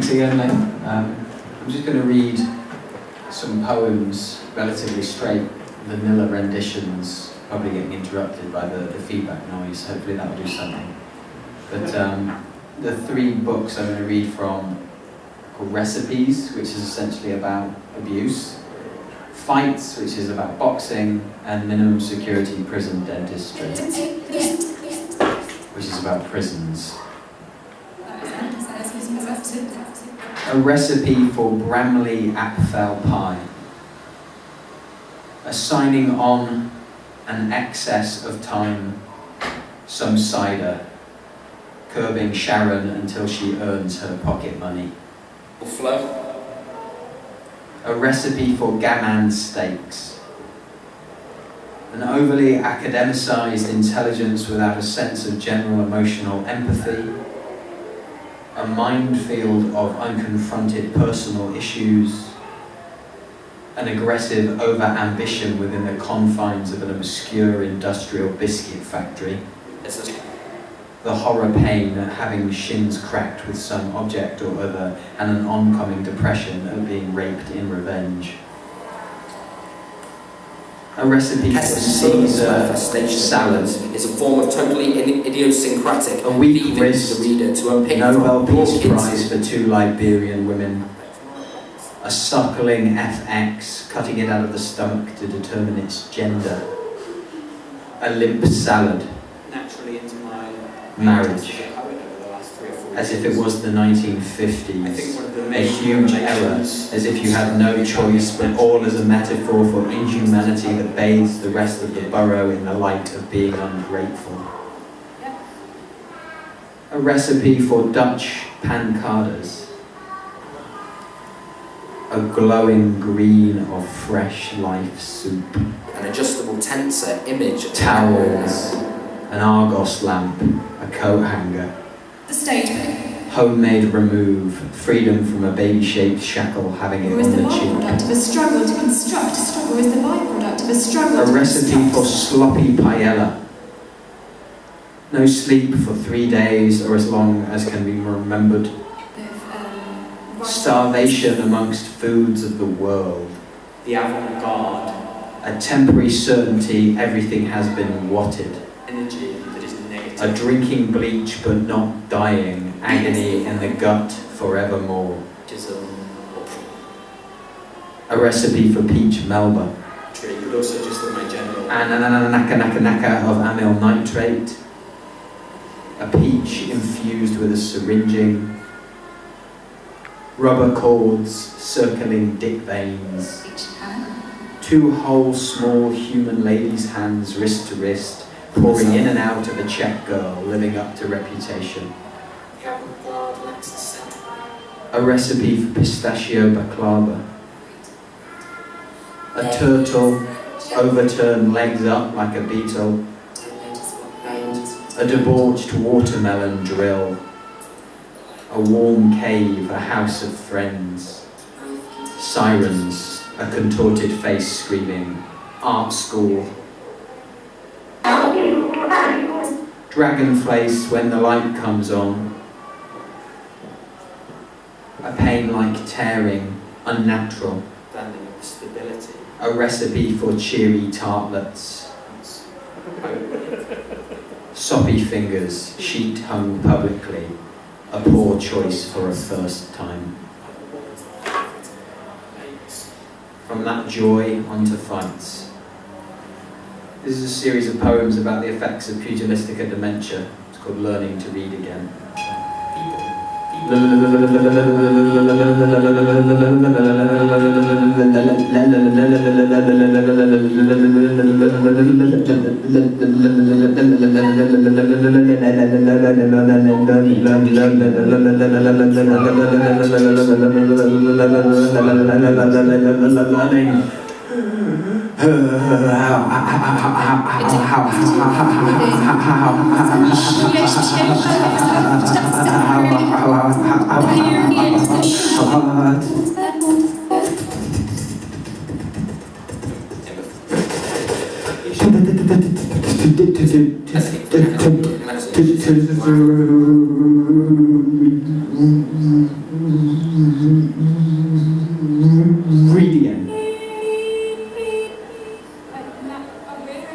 Thanks again, Len. I'm just going to read some poems, relatively straight, vanilla renditions, probably getting interrupted by the feedback noise. Hopefully that will do something. But the three books I'm going to read from are called Recipes, which is essentially about abuse, Fights, which is about boxing, and Minimum Security Prison Dentistry, which is about prisons. A recipe for Bramley Apfel pie. Assigning on an excess of time, some cider, curbing Sharon until she earns her pocket money. Flow. A recipe for gammon steaks. An overly academicized intelligence without a sense of general emotional empathy. A minefield of unconfronted personal issues. An aggressive over-ambition within the confines of an obscure industrial biscuit factory. The horror pain at having shins cracked with some object or other, and an oncoming depression at being raped in revenge. A recipe for Caesar salad is a form of totally idiosyncratic, a weak wrist, the reader to unpick Nobel Peace Prize for 2 Liberian women. A suckling FX, cutting it out of the stomach to determine its gender. A limp salad. Naturally into my marriage. As if it was the 1950s. A huge error, as if you had no choice, but all as a metaphor for inhumanity that bathes the rest of the borough in the light of being ungrateful. A recipe for Dutch pancadas. A glowing green of fresh life soup. An adjustable tensor image. Towels. An Argos lamp. A coat hanger. The stage. Homemade remove. Freedom from a baby-shaped shackle having it on the cheek. Byproduct of a struggle to construct. Struggle is the byproduct of a struggle. A recipe for sloppy paella. No sleep for 3 days or as long as can be remembered. Starvation amongst foods of the world. The avant-garde. A temporary certainty everything has been watted. Energy that is negative. A drinking bleach but not dying. Agony in the gut forevermore. A recipe for peach melba. Tree, but also just my general. Naka of amyl nitrate. A peach infused with a syringing. Rubber cords circling dick veins. 2 whole small human ladies' hands wrist to wrist, pouring in and out of a Czech girl living up to reputation. A recipe for pistachio baklava. A turtle overturned legs up like a beetle. A debauched watermelon drill. A warm cave, a house of friends. Sirens, a contorted face screaming. Art school. Dragonflies when the light comes on. A pain like tearing, unnatural. Stability. A recipe for cheery tartlets. Soppy fingers, sheet hung publicly. A poor choice for a first time. From that joy onto fights. This is a series of poems about the effects of pugilistica dementia. It's called Learning to Read Again. Read again.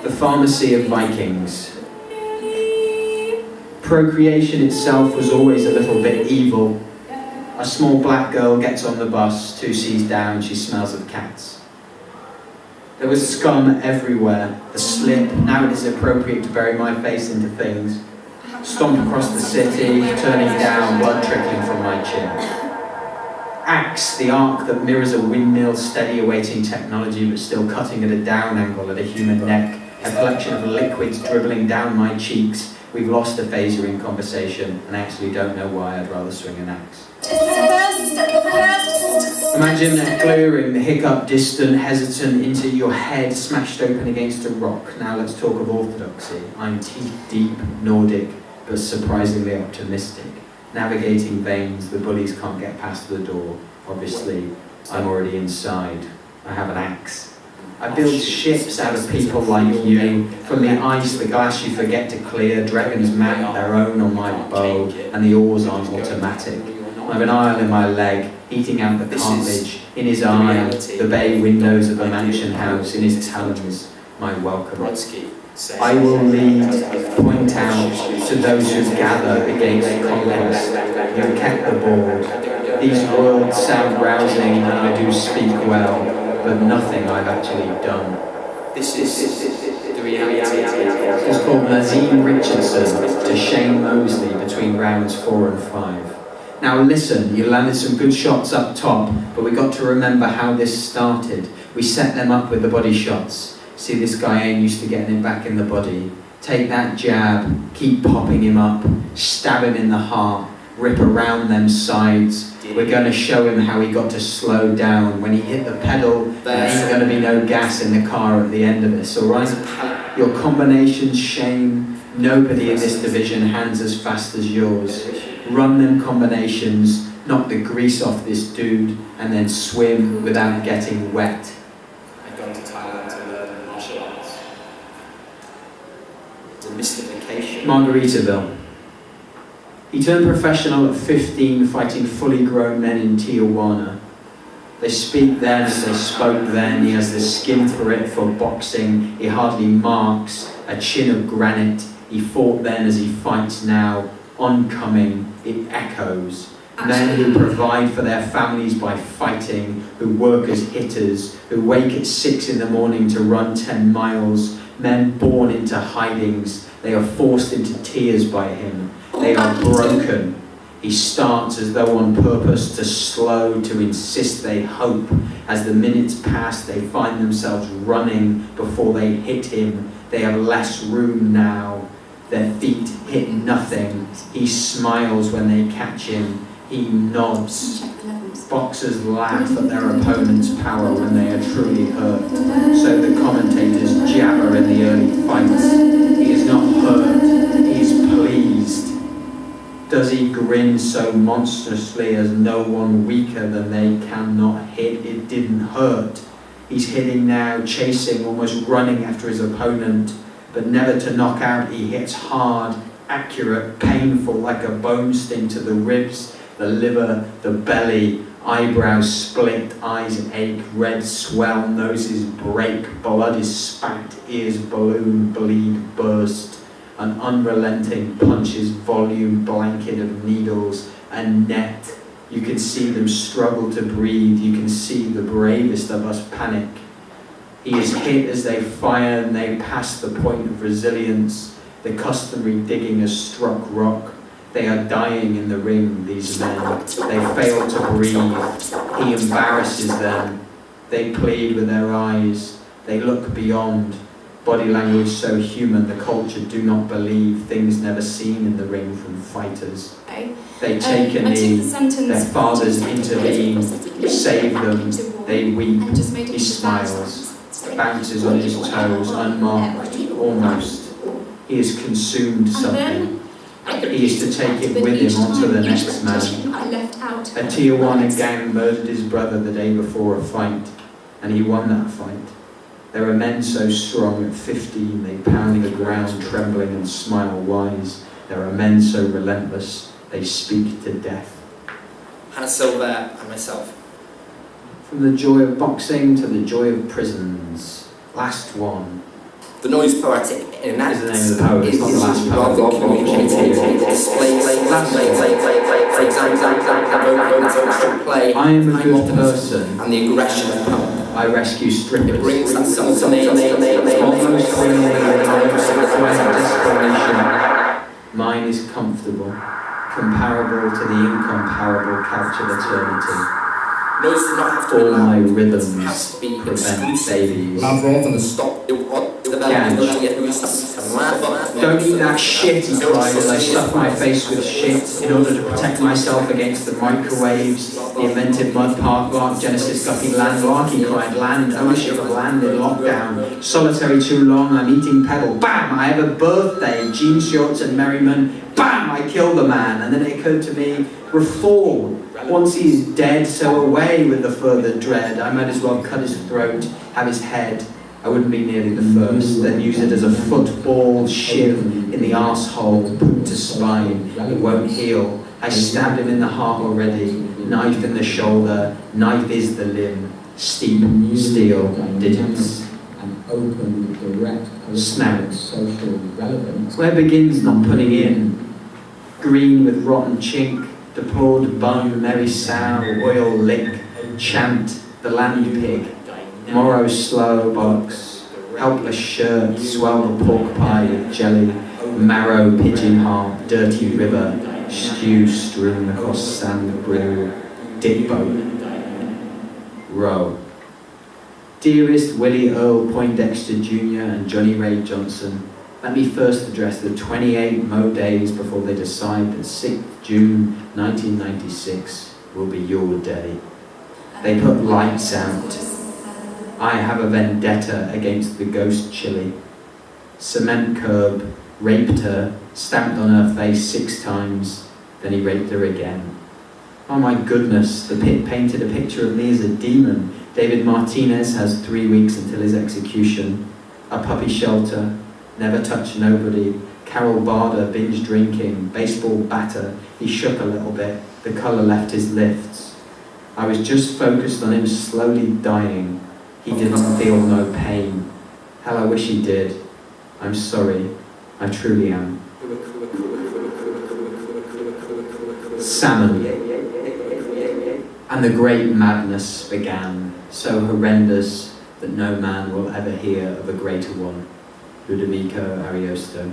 The pharmacy of Vikings. Procreation itself was always a little bit evil. A small black girl gets on the bus, 2 seats down, she smells of cats. There was scum everywhere. The slip, now it is appropriate to bury my face into things. Stomp across the city, turning down, blood trickling from my chin. Axe, the arc that mirrors a windmill, steady awaiting technology but still cutting at a down angle at a human neck. A collection of liquids dribbling down my cheeks. We've lost a phaser in conversation, and I actually don't know why. I'd rather swing an axe. Imagine that clearing, the hiccup, distant, hesitant, into your head, smashed open against a rock. Now let's talk of orthodoxy. I'm teeth deep, Nordic, but surprisingly optimistic. Navigating veins, the bullies can't get past the door. Obviously, I'm already inside. I have an axe. I build ships out of people like you. From the ice, the glass you forget to clear. Dragons mount their own on my bow, and the oars aren't automatic. I have an aisle in my leg, eating out the cartilage. In his eye, the bay windows of a mansion house. In his talons, my welcome. I will lead, point out to those who gather against conquest. You have kept the board. These words sound rousing, and I do speak well, but nothing I've actually done. This is the reality. It's called Nazim Richardson to Shane Mosley between rounds 4 and 5. Now listen, you landed some good shots up top, but we got to remember how this started. We set them up with the body shots. See, this guy ain't used to getting it back in the body. Take that jab, keep popping him up, stab him in the heart, rip around them sides. We're going to show him how he got to slow down. When he hit the pedal, there ain't going to be no gas in the car at the end of this, alright? Your combinations, Shane. Nobody in this division hands as fast as yours. Run them combinations, knock the grease off this dude, and then swim without getting wet. I've gone to Thailand to learn martial arts. It's a mystification. Margaritaville. He turned professional at 15, fighting fully grown men in Tijuana. They speak then as they spoke then. He has the skin for it, for boxing. He hardly marks, a chin of granite. He fought then as he fights now. Oncoming, it echoes. Men who provide for their families by fighting, who work as hitters, who wake at 6 in the morning to run 10 miles. Men born into hidings. They are forced into tears by him. They are broken. He starts as though on purpose to slow, to insist they hope. As the minutes pass, they find themselves running before they hit him. They have less room now. Their feet hit nothing. He smiles when they catch him. He nods. Boxers laugh at their opponent's power when they are truly hurt. So the commentators jabber in the early fights. He is not hurt. He is pleased. Does he grin so monstrously as no one weaker than they cannot hit? It didn't hurt. He's hitting now, chasing, almost running after his opponent, but never to knock out. He hits hard, accurate, painful, like a bone sting to the ribs, the liver, the belly. Eyebrows split, eyes ache, red swell, noses break, blood is spat, ears balloon, bleed, burst. An unrelenting punch's volume blanket of needles, a net. You can see them struggle to breathe. You can see the bravest of us panic. He is hit as they fire and they pass the point of resilience. The customary digging has struck rock. They are dying in the ring, these men. They fail to breathe. He embarrasses them. They plead with their eyes. They look beyond. Body language so human, the culture do not believe things never seen in the ring from fighters. They take a knee, their fathers intervene, save them, they weep. He smiles, bounces on his toes, unmarked, almost. He has consumed something. He is to take it with him onto the next man. A Tijuana gang murdered his brother the day before a fight, and he won that fight. There are men so strong at 15 they pound the ground trembling and smile wise. There are men so relentless They speak to death. Hannah Silva and myself. From the joy of boxing to the joy of prisons. Last one. The noise poetic enacts Is the name of the poem, it's not the last poem. rather communicating, displays, for example, play, I am a good person. and the aggression of poem. I rescue strippers. It brings that simultaneity, Almost bringing me a desperation. Mine is comfortable, comparable to the incomparable couch of eternity. Noise does not have to be All loud. my It has rhythms to be prevent exclusive. babies. Loud rather than stop. Don't eat that shit, he cried as I stuffed my face with shit in order to protect myself against the microwaves, the invented mud park, Genesis ducking landmark, he cried, land, ownership of land in lockdown, solitary too long, I'm eating pebble, bam, I have a birthday, jean shorts and merriment, bam, I kill the man, and then it occurred to me, reform. Once he is dead, so away with the further dread, I might as well cut his throat, have his head, I wouldn't be nearly the first, then use it as a football shiv in the arsehole, boot to spine, it won't heal. I stabbed him in the heart already, knife in the shoulder, knife is the limb, steep, steel, digits. And open, direct, Snout. social relevance. Where begins not putting in? Green with rotten chink, deplored bung, merry sow, oil lick, chant, the land pig. Morrow slow box, helpless shirt, swell the pork pie with jelly, marrow pigeon heart, dirty river, stew strewn across sand brew, dip boat, row. Dearest Willie Earl Poindexter Jr. and Johnny Ray Johnson, let me first address the 28 Mo days before they decide that 6th June 1996 will be your day. They put lights out. I have a vendetta against the ghost chili. Cement curb, raped her, stamped on her face 6 times, then he raped her again. Oh my goodness, the pit painted a picture of me as a demon. David Martinez has 3 weeks until his execution. A puppy shelter, never touch nobody. Carol Barder, binge drinking, baseball batter. He shook a little bit, the colour left his lifts. I was just focused on him slowly dying. He didn't feel no pain. Hell, I wish he did. I'm sorry. I truly am. Salmon. And the great madness began, so horrendous that no man will ever hear of a greater one. Ludovico Ariosto.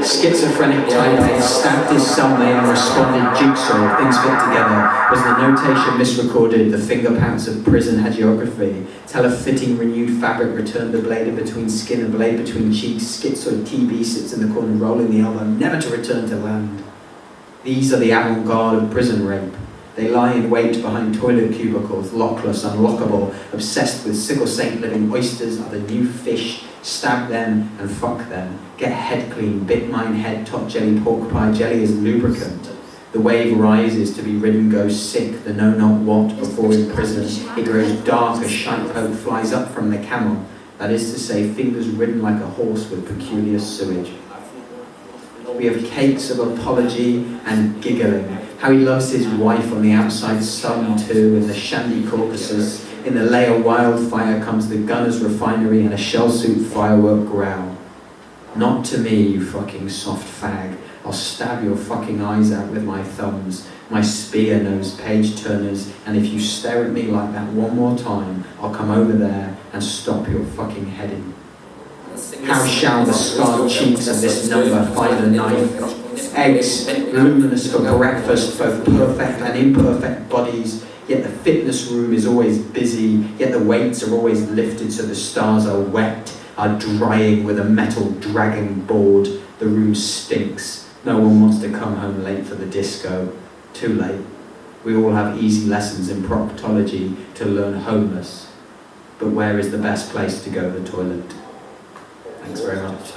Schizophrenic typeface stabbed his cellmate and responded jigsaw, things fit together. Was the notation misrecorded, the finger pounds of prison hagiography? Tell a fitting renewed fabric returned the blade in between skin and blade between cheeks. Schizoid TB sits in the corner rolling the elbow, never to return to land. These are the avant-garde of prison rape. They lie in wait behind toilet cubicles, lockless, unlockable, obsessed with sickle saint living oysters are the new fish. Stab them and fuck them. Get head clean, bit mine head, top jelly, pork pie, jelly is lubricant. The wave rises to be ridden, goes sick, the know not what before in prison. It grows dark as shite poke flies up from the camel. That is to say, fingers ridden like a horse with peculiar sewage. We have cakes of apology and giggling. How he loves his wife on the outside sun too, in the Shandy Caucasus. In the layer wildfire comes the gunner's refinery and a shell suit firework growl. Not to me, you fucking soft fag. I'll stab your fucking eyes out with my thumbs, my spear-nosed page-turners, and if you stare at me like that one more time, I'll come over there and stop your fucking head in. How shall the scarred cheeks of this number find a knife? Eggs, luminous for breakfast, both perfect and imperfect bodies, yet the fitness room is always busy, yet the weights are always lifted so the stars are wet, are drying with a metal dragging board. The room stinks. No one wants to come home late for the disco. Too late. We all have easy lessons in proctology to learn homeless. But where is the best place to go to the toilet? Thanks very much.